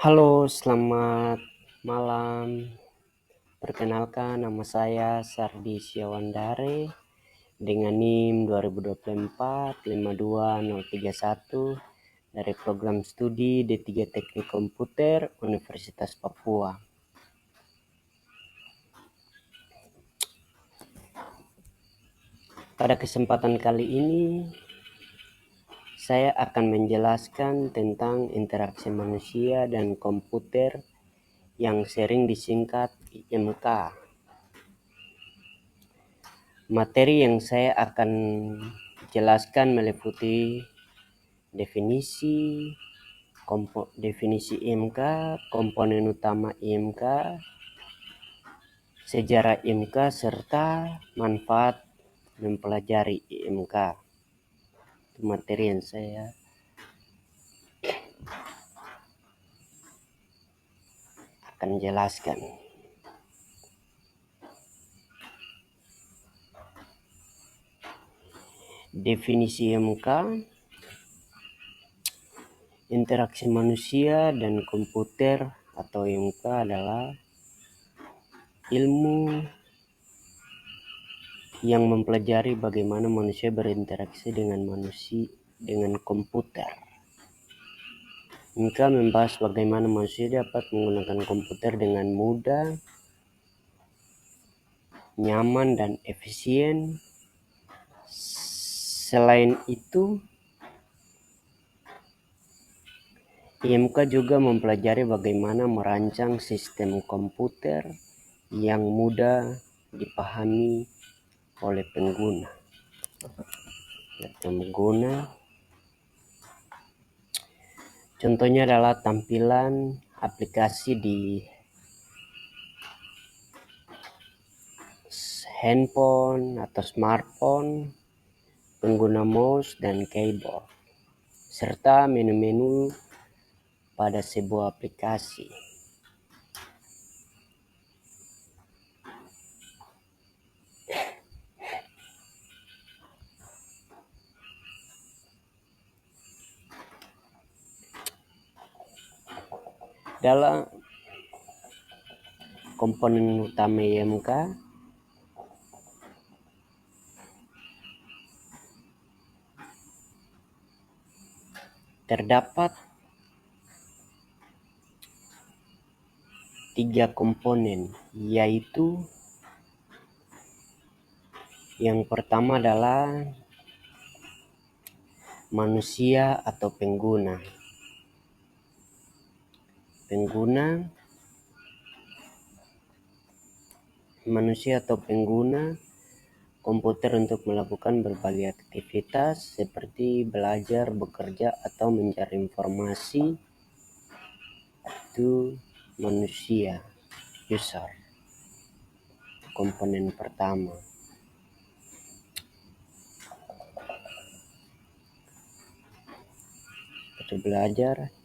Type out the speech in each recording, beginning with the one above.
Halo, selamat malam. Perkenalkan, nama saya Sardi Syawandare dengan NIM 2024-52031 dari program studi D3 Teknik Komputer Universitas Papua. Pada kesempatan kali ini, saya akan menjelaskan tentang interaksi manusia dan komputer yang sering disingkat IMK. Materi yang saya akan jelaskan meliputi definisi IMK, komponen utama IMK, sejarah IMK, serta manfaat mempelajari IMK. Itu materi yang saya akan jelaskan. Definisi IMK, interaksi manusia dan komputer atau IMK adalah ilmu yang mempelajari bagaimana manusia berinteraksi dengan komputer. IMK membahas bagaimana manusia dapat menggunakan komputer dengan mudah, nyaman, dan efisien. Selain itu, IMK juga mempelajari bagaimana merancang sistem komputer yang mudah dipahami oleh pengguna. Contohnya adalah tampilan aplikasi di handphone atau smartphone, pengguna mouse dan keyboard, serta menu-menu pada sebuah aplikasi. Dalam komponen utama IMK, terdapat 3 komponen, yaitu yang pertama adalah manusia atau pengguna. Manusia atau pengguna komputer untuk melakukan berbagai aktivitas seperti belajar, bekerja, atau mencari informasi. Itu manusia, user, komponen pertama. Seperti belajar.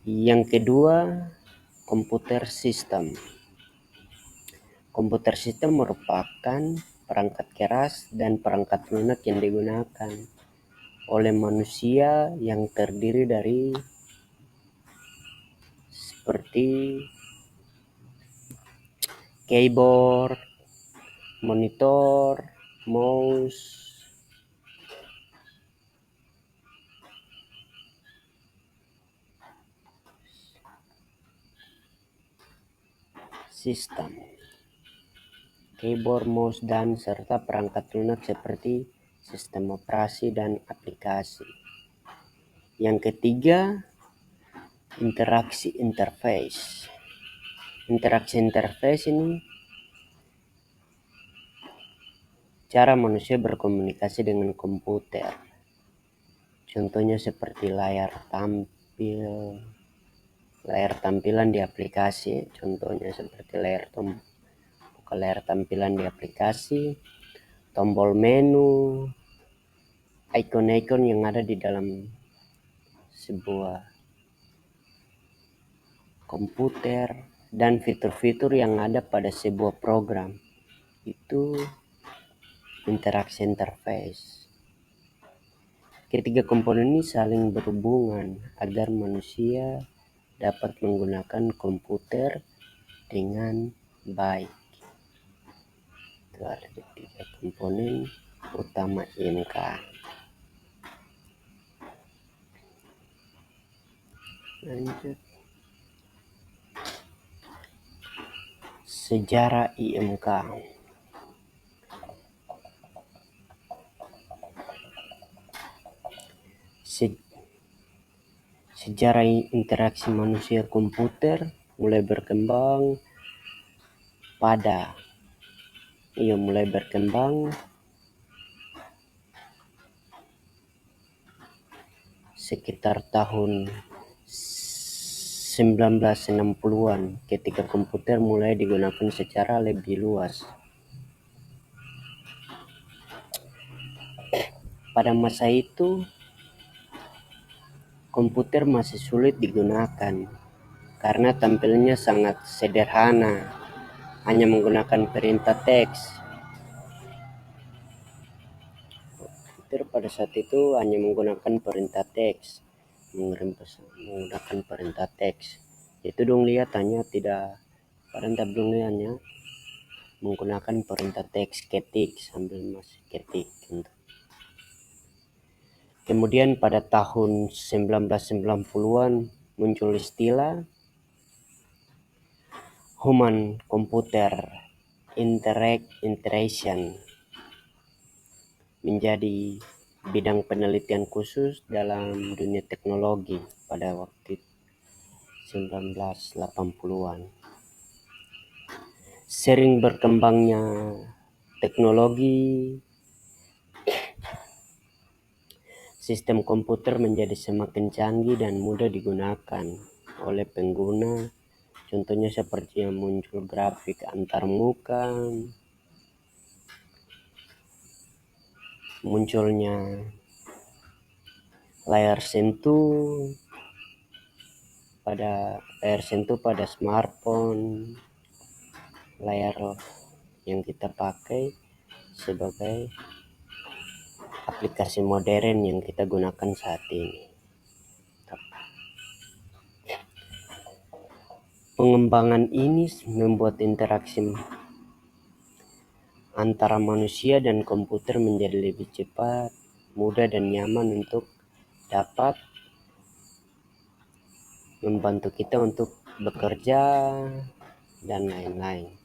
Yang kedua, komputer sistem. Komputer sistem merupakan perangkat keras dan perangkat lunak yang digunakan oleh manusia yang terdiri dari seperti keyboard, monitor, mouse, sistem, keyboard, mouse, dan serta perangkat lunak seperti sistem operasi dan aplikasi. Yang ketiga, interaksi interface. Interaksi interface ini cara manusia berkomunikasi dengan komputer. Contohnya seperti layar tampilan di aplikasi. Contohnya seperti layar tampilan di aplikasi, tombol menu, ikon-ikon yang ada di dalam sebuah komputer, dan fitur-fitur yang ada pada sebuah program. Itu interaksi interface. Ketiga komponen ini saling berhubungan agar manusia dapat menggunakan komputer dengan baik. Itu ada 3 komponen utama IMK. Lanjut. Sejarah IMK. Sejarah interaksi manusia komputer mulai berkembang sekitar tahun 1960-an ketika komputer mulai digunakan secara lebih luas. Pada masa itu komputer masih sulit digunakan karena tampilnya sangat sederhana, hanya menggunakan perintah teks. Komputer pada saat itu hanya menggunakan perintah teks, mengirim pesan menggunakan perintah teks. Itu dong lihat hanya tidak perintah dong hanya menggunakan perintah teks ketik sambil masih ketik. Kemudian pada tahun 1990-an muncul istilah Human Computer Interaction menjadi bidang penelitian khusus dalam dunia teknologi pada waktu 1980-an. Sering berkembangnya teknologi, sistem komputer menjadi semakin canggih dan mudah digunakan oleh pengguna. Contohnya seperti yang muncul grafik antarmuka, munculnya layar sentuh pada smartphone, layar yang kita pakai sebagai aplikasi modern yang kita gunakan saat ini. Pengembangan ini membuat interaksi antara manusia dan komputer menjadi lebih cepat, mudah dan nyaman untuk dapat membantu kita untuk bekerja dan lain-lain.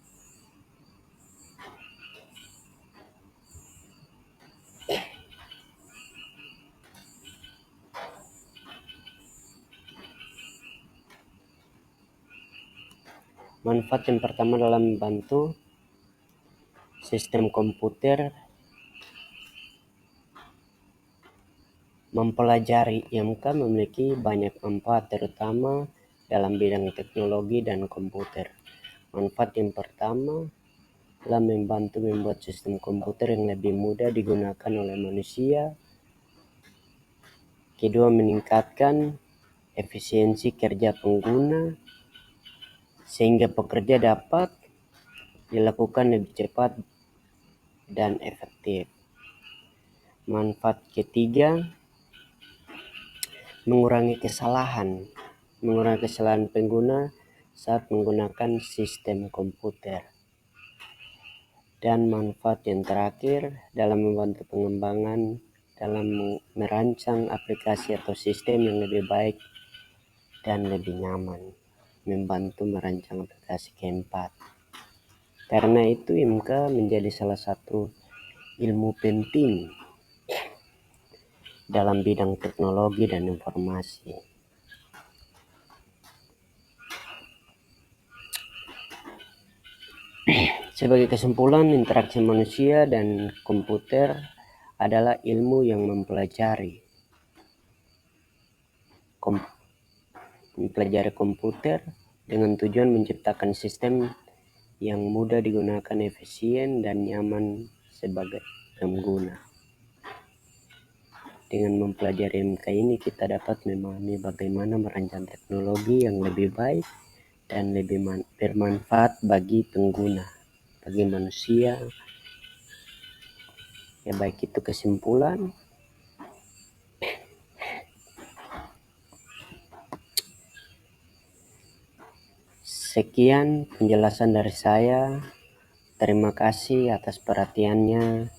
Manfaat yang pertama dalam membantu sistem komputer mempelajari IMK memiliki banyak manfaat terutama dalam bidang teknologi dan komputer. Manfaat yang pertama adalah membantu membuat sistem komputer yang lebih mudah digunakan oleh manusia. Kedua, meningkatkan efisiensi kerja pengguna sehingga pekerja dapat dilakukan lebih cepat dan efektif. Manfaat ketiga, mengurangi kesalahan pengguna saat menggunakan sistem komputer. Dan manfaat yang terakhir dalam membantu pengembangan dalam merancang aplikasi atau sistem yang lebih baik dan lebih nyaman, membantu merancang aplikasi keempat. Karena itu IMK menjadi salah satu ilmu penting dalam bidang teknologi dan informasi. Sebagai kesimpulan, interaksi manusia dan komputer adalah ilmu yang mempelajari komputer dengan tujuan menciptakan sistem yang mudah digunakan, efisien dan nyaman sebagai pengguna. Dengan mempelajari IMK ini kita dapat memahami bagaimana merancang teknologi yang lebih baik dan lebih bermanfaat bagi pengguna, bagi manusia. Ya, baik itu kesimpulan. Sekian penjelasan dari saya. Terima kasih atas perhatiannya.